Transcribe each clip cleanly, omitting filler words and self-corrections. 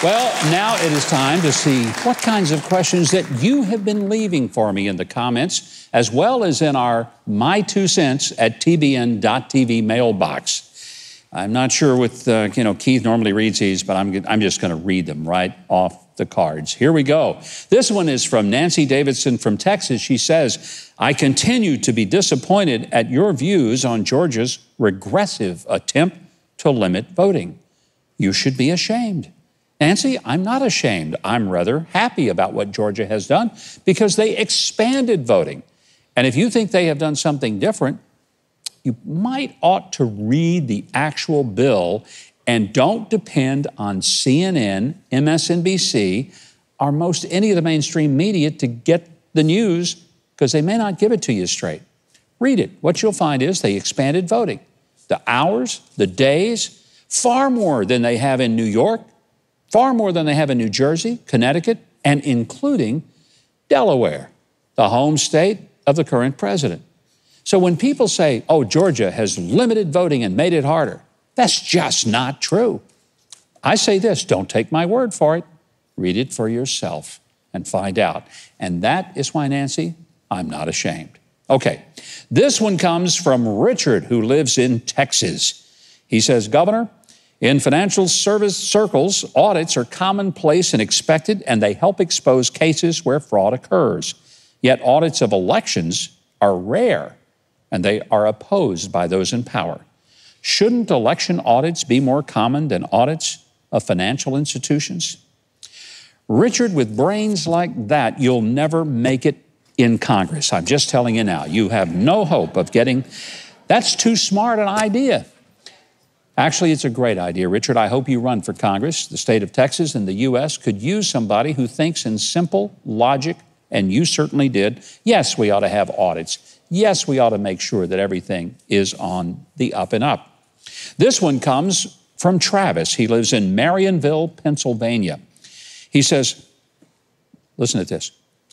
Well, now it is time to see what kinds of questions that you have been leaving for me in the comments, as well as in our My 2 Cents at TBN.TV mailbox. I'm not sure with, Keith normally reads these, but I'm just going to read them right off the cards. Here we go. This one is from Nancy Davidson from Texas. She says, I continue to be disappointed at your views on Georgia's regressive attempt to limit voting. You should be ashamed. Nancy, I'm not ashamed. I'm rather happy about what Georgia has done because they expanded voting. And if you think they have done something different, you ought to read the actual bill and don't depend on CNN, MSNBC, or any of the mainstream media to get the news because they may not give it to you straight. Read it. What you'll find is they expanded voting. The hours, the days, far more than they have in New York, far more than they have in New Jersey, Connecticut, and including Delaware, the home state of the current president. So when people say, oh, Georgia has limited voting and made it harder, that's just not true. I say this, don't take my word for it. Read it for yourself and find out. And that is why, Nancy, I'm not ashamed. Okay, this one comes from Richard, who lives in Texas. He says, Governor, in financial service circles, audits are commonplace and expected, and they help expose cases where fraud occurs. Yet audits of elections are rare, and they are opposed by those in power. Shouldn't election audits be more common than audits of financial institutions? Richard, with brains like that, you'll never make it in Congress. I'm just telling you now, you have no hope of getting, that's too smart an idea. Actually, it's a great idea, Richard. I hope you run for Congress. The state of Texas and the U.S. could use somebody who thinks in simple logic, and you certainly did. Yes, we ought to have audits. Yes, we ought to make sure that everything is on the up and up. This one comes from Travis. He lives in Marionville, Pennsylvania. He says, listen to this.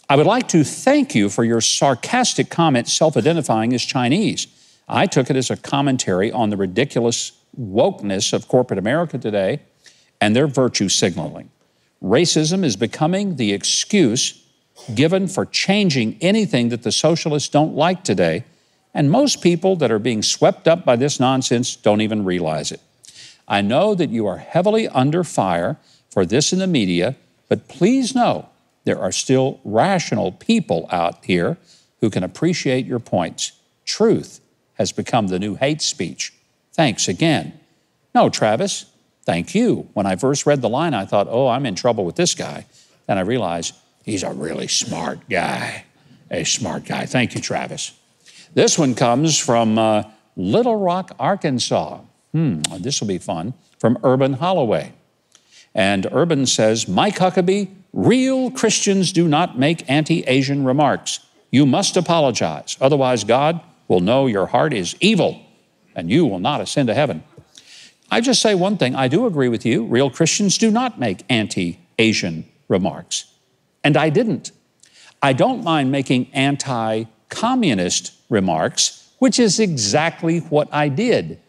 I would like to thank you for your sarcastic comment self-identifying as Chinese. I took it as a commentary on the ridiculous wokeness of corporate America today and their virtue signaling. Racism is becoming the excuse given for changing anything that the socialists don't like today, and most people that are being swept up by this nonsense don't even realize it. I know that you are heavily under fire for this in the media, but please know there are still rational people out here who can appreciate your points. Truth has become the new hate speech. Thanks again. No, Travis, thank you. When I first read the line, I thought, oh, I'm in trouble with this guy. Then I realized he's a really smart guy, a smart guy. Thank you, Travis. This one comes from Little Rock, Arkansas. This will be fun. From Urban Holloway. And Urban says, Mike Huckabee, real Christians do not make anti-Asian remarks. You must apologize. Otherwise, God will know your heart is evil and you will not ascend to heaven. I just say one thing. I do agree with you. Real Christians do not make anti-Asian remarks. And I didn't. I don't mind making anti-communist remarks, which is exactly what I did.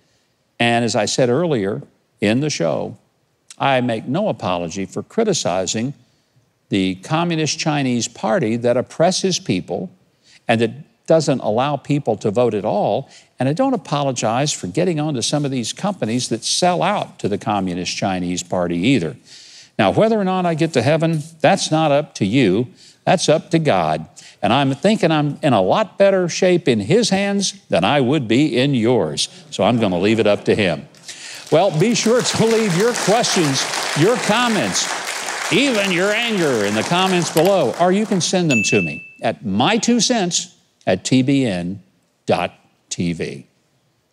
And as I said earlier in the show, I make no apology for criticizing the Communist Chinese Party that oppresses people and that doesn't allow people to vote at all. And I don't apologize for getting onto some of these companies that sell out to the Communist Chinese Party either. Now, whether or not I get to heaven, that's not up to you. That's up to God. And I'm thinking I'm in a lot better shape in His hands than I would be in yours. So I'm going to leave it up to Him. Well, be sure to leave your questions, your comments, even your anger in the comments below, or you can send them to me at my2cents@tbn.tv.